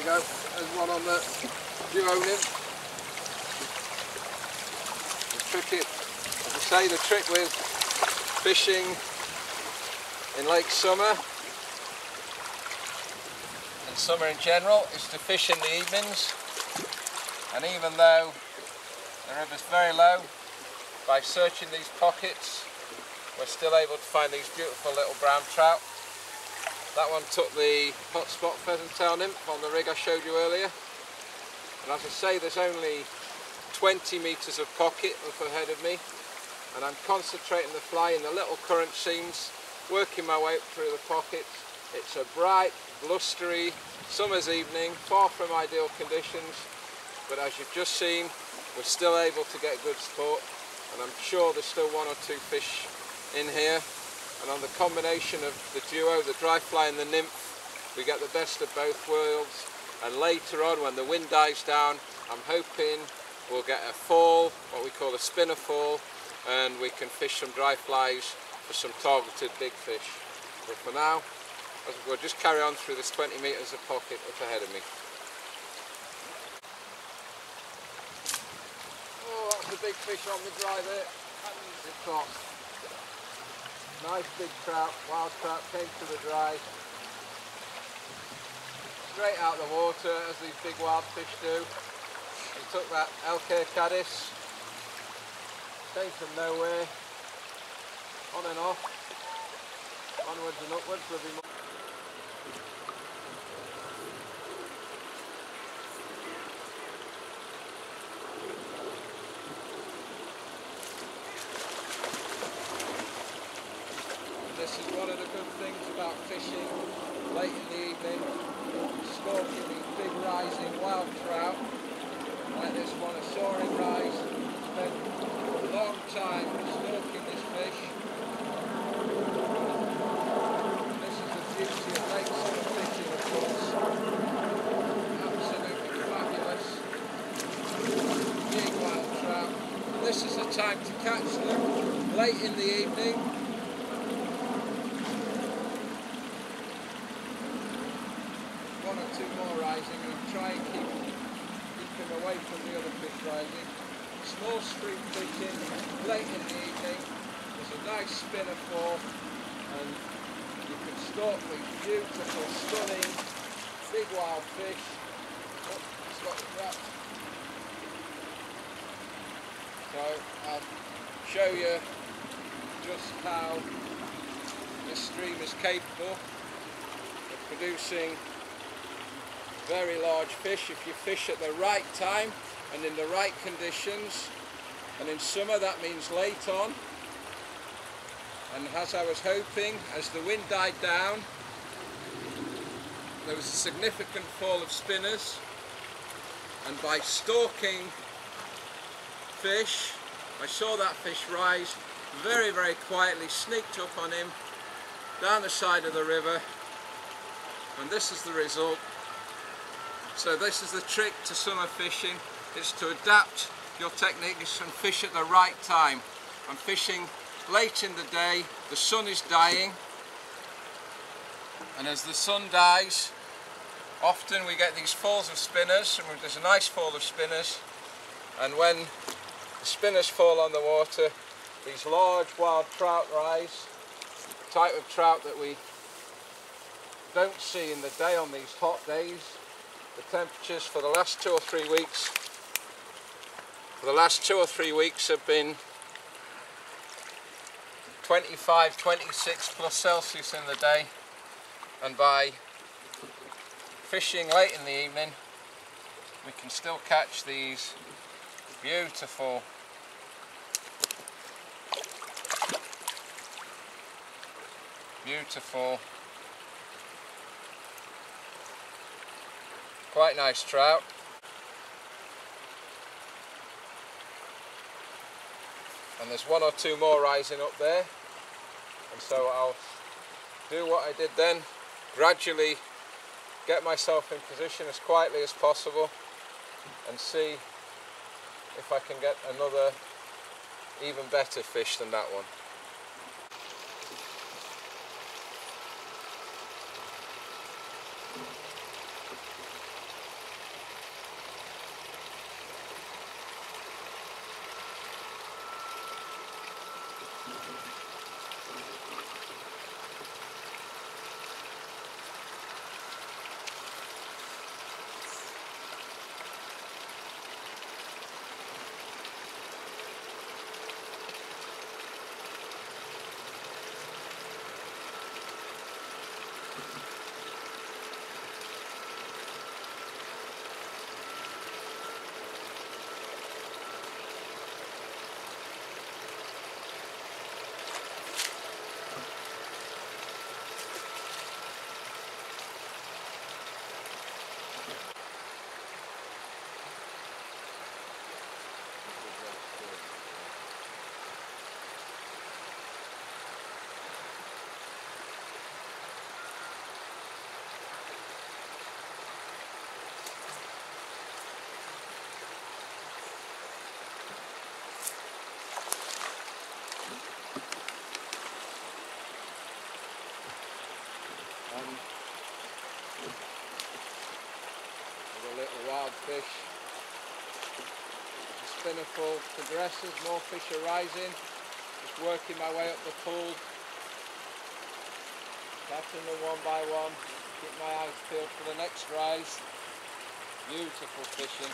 we go, there's one on the duo nymph. As I say, the trick with fishing in late summer and summer in general is to fish in the evenings, and even though the river's very low, by searching these pockets we're still able to find these beautiful little brown trout. That one took the hotspot pheasant tail nymph on the rig I showed you earlier, and as I say, there's only 20 metres of pocket up ahead of me, and I'm concentrating the fly in the little current seams, working my way up through the pockets. It's a bright, blustery summer's evening, far from ideal conditions, but as you've just seen, we're still able to get good sport, and I'm sure there's still one or two fish in here. And on the combination of the duo, the dry fly and the nymph, we get the best of both worlds. And later on, when the wind dies down, I'm hoping we'll get a fall, what we call a spinner fall, and we can fish some dry flies for some targeted big fish. But for now, we'll just carry on through this 20 metres of pocket up ahead of me. Oh, that's a big fish on the dry there. It's hot. Nice big trout, wild trout, came to the dry. Straight out the water, as these big wild fish do. He took that LK caddis, came from nowhere, on and off, onwards and upwards will be more. This is one of the good things about fishing late in the evening, stalking these big rising wild trout, like this one, a soaring rise. Spent a long time stalking this fish. This is the beauty of late summer fishing, of course. Absolutely fabulous. Big wild trout. This is the time to catch them, late in the evening. One or two more rising, and I'm trying to keep him away from the other fish rising. Small stream fishing late in the evening. There's a nice spinner fall, and you can stalk these beautiful, stunning, big wild fish. Oh, it's got the trap. So I'll show you just how this stream is capable of producing very large fish if you fish at the right time and in the right conditions. And in summer that means late on, and as I was hoping, as the wind died down, there was a significant fall of spinners, and by stalking fish I saw that fish rise very, very quietly, sneaked up on him down the side of the river, and this is the result. So this is the trick to summer fishing, is to adapt your techniques and fish at the right time. I'm fishing late in the day, the sun is dying, and as the sun dies, often we get these falls of spinners, and there's a nice fall of spinners, and when the spinners fall on the water, these large wild trout rise, the type of trout that we don't see in the day on these hot days. The temperatures for the last 2 or 3 weeks have been 25, 26 plus Celsius in the day, and by fishing late in the evening we can still catch these beautiful quite nice trout. And there's one or two more rising up there, and so I'll do what I did then, gradually get myself in position as quietly as possible and see if I can get another even better fish than that one. And with a little wild fish. The spinner full progresses, more fish are rising. Just working my way up the pool, catching them one by one. Keep my eyes peeled for the next rise. Beautiful fishing.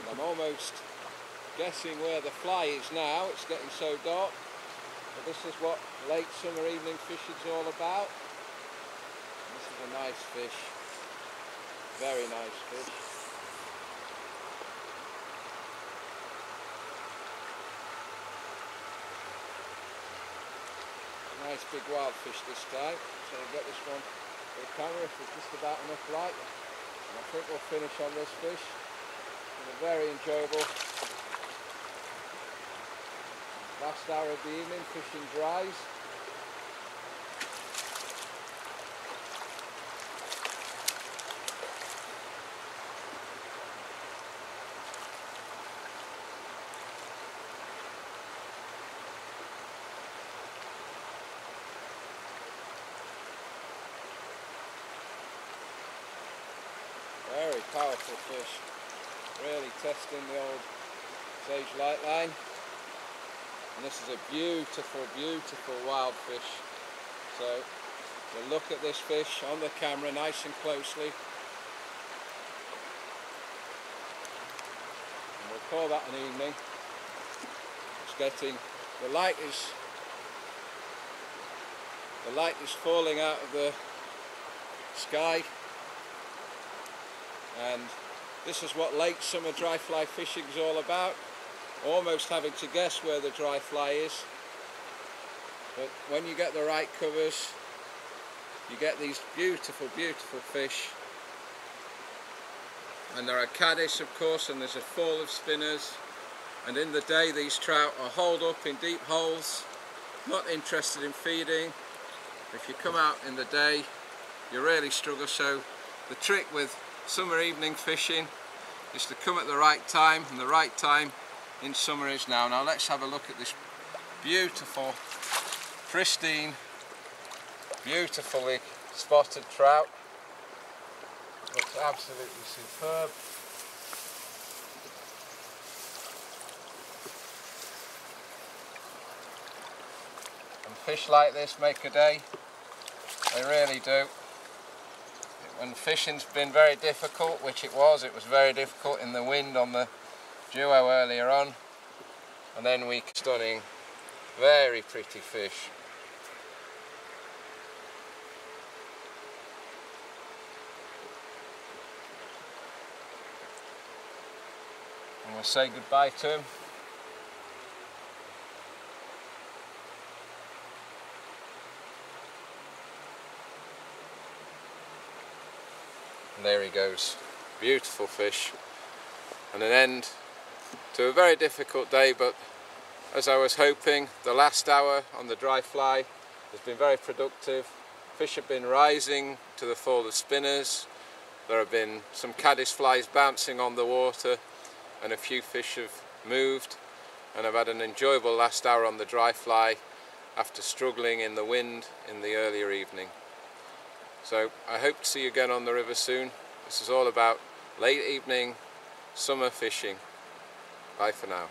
I'm almost guessing where the fly is now. It's getting so dark. But this is what late summer evening fishing is all about. This is a nice fish. Very nice fish. Nice big wild fish this time. So I'll get this one for the camera if there's just about enough light. And I think we'll finish on this fish. Very enjoyable last hour of the evening fishing dries. Very powerful fish. Really testing the old sage light line. And this is a beautiful, beautiful wild fish. So we'll look at this fish on the camera nice and closely. And we'll call that an evening. It's getting, the light is falling out of the sky. And this is what late summer dry fly fishing is all about. Almost having to guess where the dry fly is. But when you get the right covers, you get these beautiful, beautiful fish. And there are caddis, of course, and there's a fall of spinners. And in the day, these trout are holed up in deep holes, not interested in feeding. If you come out in the day, you really struggle. So the trick with summer evening fishing is to come at the right time, and the right time in summer is now. Now let's have a look at this beautiful, pristine, beautifully spotted trout. Looks absolutely superb. fish like this make a day. They really do. When fishing's been very difficult, which it was very difficult in the wind on the duo earlier on, and then we stunning, very pretty fish. And we'll say goodbye to him. And there he goes, beautiful fish, and an end to a very difficult day, but as I was hoping, the last hour on the dry fly has been very productive. Fish have been rising to the fall of spinners, there have been some caddis flies bouncing on the water, and a few fish have moved, and I've had an enjoyable last hour on the dry fly after struggling in the wind in the earlier evening. So I hope to see you again on the river soon. This is all about late evening summer fishing. Bye for now.